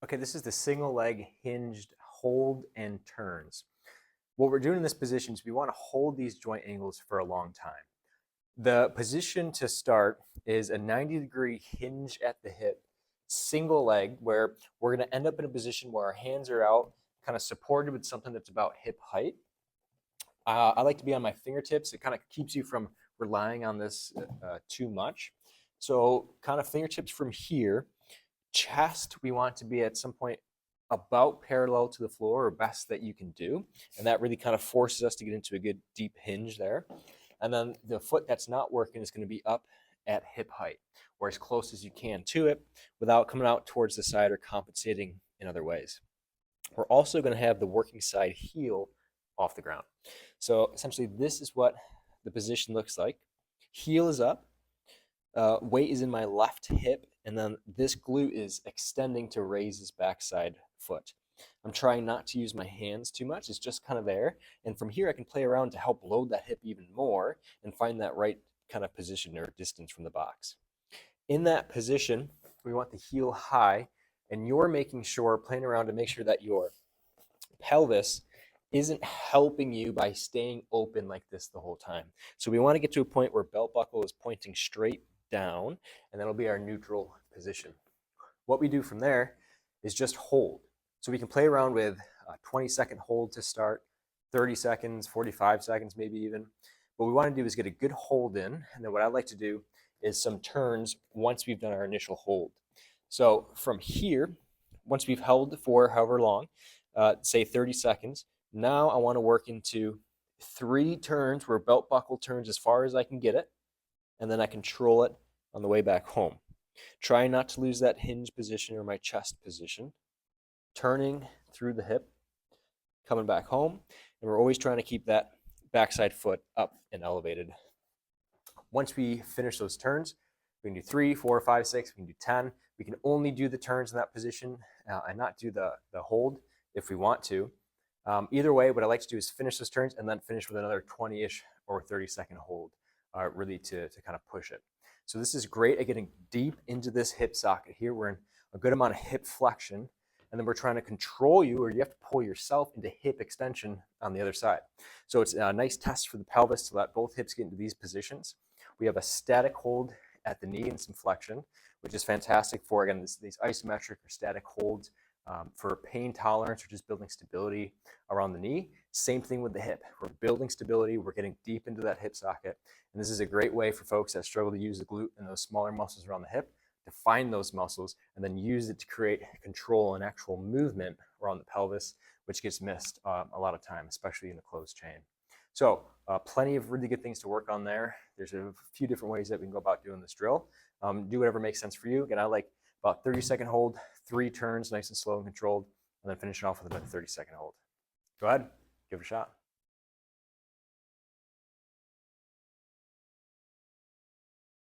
Okay, this is the single leg hinged hold and turns. What we're doing in this position is we want to hold these joint angles for a long time. The position to start is a 90-degree hinge at the hip, single leg, where we're going to end up in a position where our hands are out, kind of supported with something that's about hip height. I like to be on my fingertips. It kind of keeps you from relying on this too much. So kind of fingertips from here. Chest, we want to be at some point about parallel to the floor or best that you can do. And that really kind of forces us to get into a good deep hinge there. And then the foot that's not working is going to be up at hip height or as close as you can to it without coming out towards the side or compensating in other ways. We're also going to have the working side heel off the ground. So essentially this is what the position looks like. Heel is up, weight is in my left hip, and then this glute is extending to raise his backside foot. I'm trying not to use my hands too much. It's just kind of there. And from here, I can play around to help load that hip even more and find that right kind of position or distance from the box. In that position, we want the heel high, and you're making sure, playing around to make sure that your pelvis isn't helping you by staying open like this the whole time. So we want to get to a point where belt buckle is pointing straight down, and that'll be our neutral position. What we do from there is just hold. So we can play around with a 20-second hold to start, 30 seconds, 45 seconds maybe even. What we want to do is get a good hold in, and then what I like to do is some turns once we've done our initial hold. So from here, once we've held for however long, say 30 seconds, now I want to work into 3 turns where belt buckle turns as far as I can get it, and then I control it on the way back home. Try not to lose that hinge position or my chest position. Turning through the hip, coming back home, and we're always trying to keep that backside foot up and elevated. Once we finish those turns, we can do 3, 4, 5, 6, we can do 10. We can only do the turns in that position and not do the hold if we want to. Either way, what I like to do is finish those turns and then finish with another 20-ish or 30-second hold, really to kind of push it. So this is great at getting deep into this hip socket here. We're in a good amount of hip flexion, and then we're trying to control you, or you have to pull yourself into hip extension on the other side. So it's a nice test for the pelvis to let both hips get into these positions. We have a static hold at the knee and some flexion, which is fantastic for, again, these isometric or static holds for pain tolerance or just building stability around the knee. Same thing with the hip. We're building stability. We're getting deep into that hip socket. And this is a great way for folks that struggle to use the glute and those smaller muscles around the hip to find those muscles and then use it to create control and actual movement around the pelvis, which gets missed a lot of time, especially in the closed chain. So plenty of really good things to work on there. There's a few different ways that we can go about doing this drill. Do whatever makes sense for you. Again, I like about 30-second hold, 3 turns, nice and slow and controlled, and then finish it off with another 30-second hold. Go ahead, give it a shot.